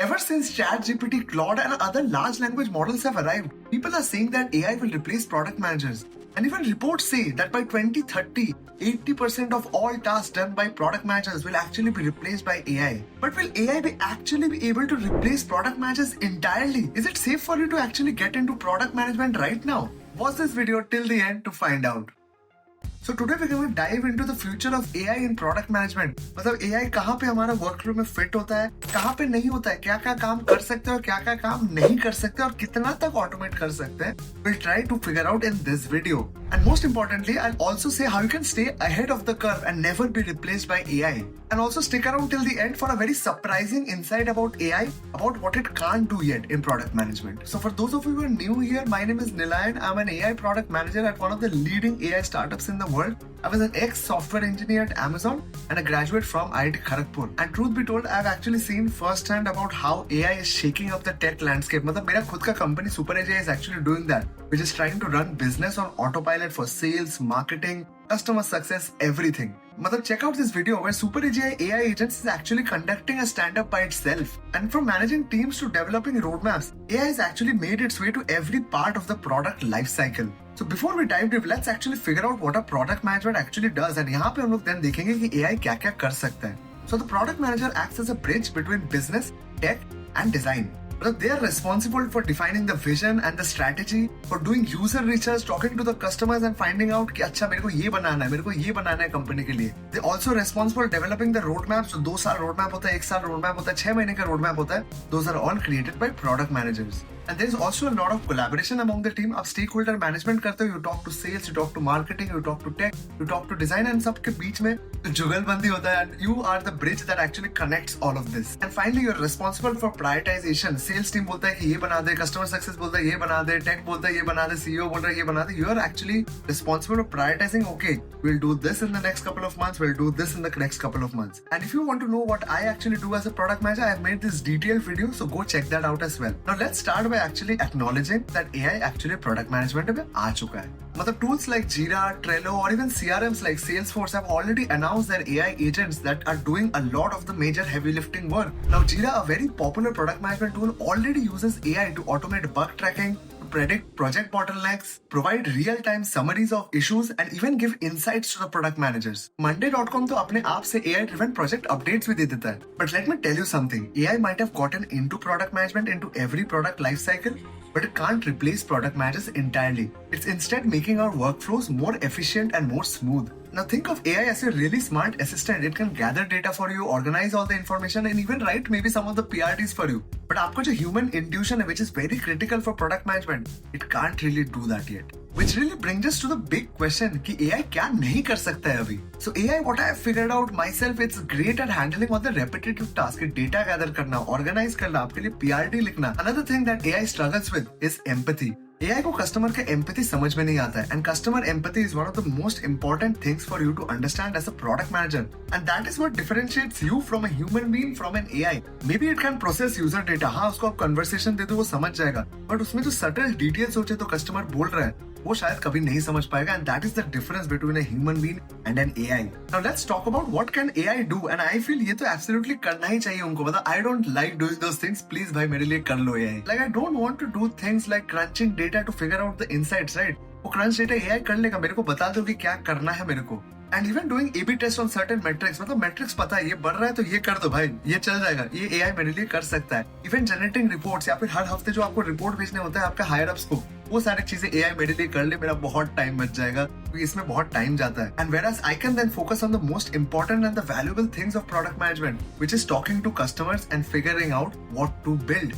Ever since ChatGPT, Claude, and other large language models have arrived, people are saying that AI will replace product managers. And even reports say that by 2030, 80% of all tasks done by product managers will actually be replaced by AI. But will AI actually be able to replace product managers entirely? Is it safe for you to actually get into product management right now? Watch this video till the end to find out. So today we're going to dive into the future of AI in product management. मतलब AI कहाँ पे हमारा workflow में fit होता है, कहाँ पे नहीं होता है, क्या क्या काम कर सकते हैं और क्या क्या काम नहीं कर सकते और कितना तक ऑटोमेट कर सकते हैं. We'll try to figure out in this video. And most importantly, I'll also say how you can stay ahead of the curve and never be replaced by AI. And also stick around till the end for a very surprising insight about AI, about what it can't do yet in product management. So for those of you who are new here, my name is Nilayan. I'm an AI product manager at one of the leading AI startups in the world. I was an ex-software engineer at Amazon and a graduate from IIT Kharagpur. And truth be told, I've actually seen firsthand about how AI is shaking up the tech landscape. मतलब मेरा खुद का company Super AGI is actually doing that, which is trying to run business on autopilot for sales, marketing, customer success, everything. मतलब check out this video where Super AGI AI Agents is actually conducting a stand-up by itself. And from managing teams to developing roadmaps, AI has actually made its way to every part of the product life cycle. So before we dive deep, let's actually figure out what a product management actually does. And यहाँ पे हम लोग then देखेंगे कि AI क्या क्या कर सकता है. So the product manager acts as a bridge between business, tech, and design. They are responsible for defining the vision and the strategy, for doing user research, talking to the customers and finding out कि अच्छा मेरे को ये बनाना है company के लिए. They also responsible for developing the roadmaps. So 2 साल roadmap होता है, 1 साल roadmap होता है, 6 महीने का roadmap होता है. Those are all created by product managers. And there is also a lot of collaboration among the team. आप stakeholder management करते हो, you talk to sales, you talk to marketing, you talk to tech, you talk to design, and सबके बीच में जुगलबंदी होता है, and you are the bridge that actually connects all of this. And finally, you're responsible for prioritization. Sales team बोलता है कि ये बना दे, customer success बोलता है ये बना दे, tech बोलता है ये बना दे, CEO बोल रहा है ये बना दे. You're actually responsible for prioritizing. Okay, we'll do this in the next couple of months. We'll do this in the next couple of months. And if you want to know what I actually do as a product manager, I've made this detailed video, so go check that out as well. Now let's start by actually acknowledging that AI actually product management में आ चुका है. मतलब tools like Jira, Trello, or even CRMs like Salesforce have already announced their AI agents that are doing a lot of the major heavy lifting work. Now Jira, a very popular product management tool, already uses AI to automate bug tracking, predict project bottlenecks, provide real-time summaries of issues, and even give insights to the product managers. Monday.com तो अपने आप से AI-driven project updates भी दे देता है. But let me tell you something. AI might have gotten into product management, into every product life cycle, but it can't replace product managers entirely. It's instead making our workflows more efficient and more smooth. Now think of AI as a really smart assistant. It can gather data for you, organize all the information, and even write maybe some of the PRDs for you. But आपका जो human intuition है, which is very critical for product management, it can't really do that yet. Which really brings us to the big question कि AI क्या नहीं कर सकता है अभी? So AI, what I have figured out myself, it's great at handling all the repetitive tasks, data gather करना, organize करना, आपके लिए PRD लिखना. Another thing that AI struggles with is empathy. AI को कस्टमर का एम्पैथी समझ में नहीं आता है, and customer empathy is one of the most important things for you to understand as a product manager, and that is what differentiates you from a human being from an AI. Maybe it can process user data, हाँ उसको आप conversation दे दो वो समझ जाएगा, but उसमें जो subtle details सोचे तो कस्टमर बोल रहा है वो शायद कभी नहीं समझ पाएगा, and that is the difference between a human being and an AI. Now let's talk about what can AI do, and I feel ये तो absolutely करना ही चाहिए उनको. मतलब I don't like doing those things. Please भाई मेरे लिए कर लो AI. Like I don't want to do things like crunching data to figure out the insights, right? वो crunch data AI कर लेगा, मेरे को बता दो कि क्या करना है मेरे को. And even doing A/B test on certain metrics, मतलब metrics पता है ये बढ़ रहा है तो ये कर दो भाई, ये चल जाएगा, ये AI मेरे लिए कर सकता है. Even generating reports या फिर हर हफ्ते जो आपको रिपोर्ट भेजने होता है आपका higher ups को, वो सारी चीजें AI मेरे लिए कर ले, मेरा बहुत टाइम बच जाएगा क्योंकि इसमें बहुत टाइम जाता है. And whereas I can then focus on the most important and the valuable things of product management, which is talking to customers and figuring out what to build.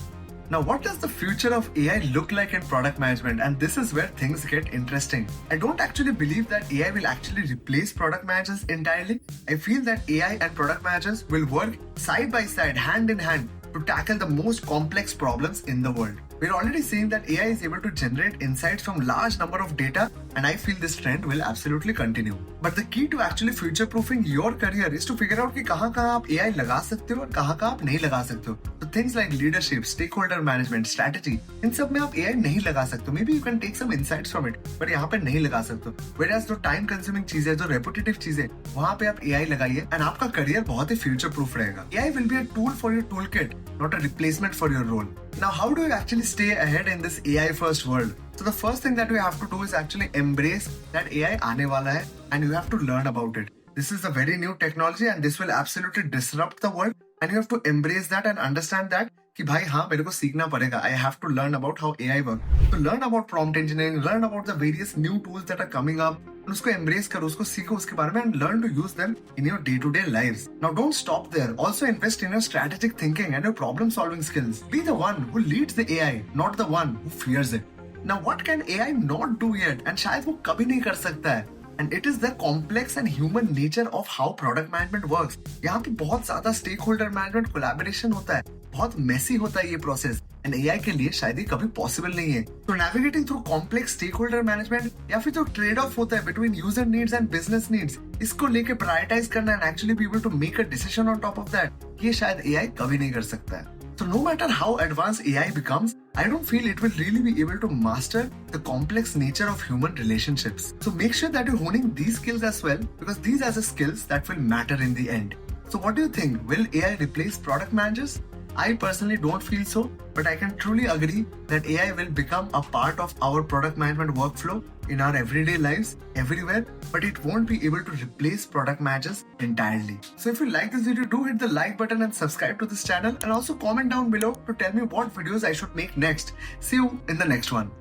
Now, what does the future of AI look like in product management? And this is where things get interesting. I don't actually believe that AI will actually replace product managers entirely. I feel that AI and product managers will work side by side, hand in hand, to tackle the most complex problems in the world. We're already seeing that AI is able to generate insights from large number of data and I feel this trend will absolutely continue. But the key to actually future-proofing your career is to figure out कि कहाँ आप AI लगा सकते हो और कहाँ आप नहीं लगा सकते हो. So things like leadership, stakeholder management, strategy, इन सब में आप AI नहीं लगा सकते हो. Maybe you can take some insights from it, but यहाँ पे नहीं लगा सकते हो. Whereas जो time consuming चीजें, जो repetitive चीजें, वहाँ पे आप AI लगाइए and आपका career बहुत ही future proof रहेगा. AI will be a tool for your toolkit, not a replacement for your role. Now, how do you actually stay ahead in this AI first world? So the first thing that you have to do is actually embrace that AI आने वाला है and you have to learn about it. This is a very new technology and this will absolutely disrupt the world and you have to embrace that and understand that कि भाई हाँ मेरे को सीखना पड़ेगा. I have to learn about how AI works. So learn about prompt engineering, learn about the various new tools that are coming up. उसको embrace करो, उसको सीखो उसके बारे में and learn to use them in your day-to-day lives. Now don't stop there. Also invest in your strategic thinking and your problem-solving skills. Be the one who leads the AI, not the one who fears it. Now what can AI not do yet? And शायद वो कभी नहीं कर सकता है. And it is the complex and human nature of how product management works. यहाँ पे बहुत ज्यादा stakeholder management collaboration होता है, बहुत messy होता है ये process. And AI के लिए शायद ये कभी possible नहीं है. So navigating through complex stakeholder management या फिर जो trade-off होता है between user needs and business needs, इसको लेके prioritize करना and actually be able to make a decision on top of that, ये शायद AI कभी नहीं कर सकता है. So no matter how advanced AI becomes, I don't feel it will really be able to master the complex nature of human relationships. So make sure that you're honing these skills as well, because these are the skills that will matter in the end. So what do you think? Will AI replace product managers? I personally don't feel so, but I can truly agree that AI will become a part of our product management workflow in our everyday lives, everywhere, but it won't be able to replace product managers entirely. So if you like this video, do hit the like button and subscribe to this channel, and also comment down below to tell me what videos I should make next. See you in the next one.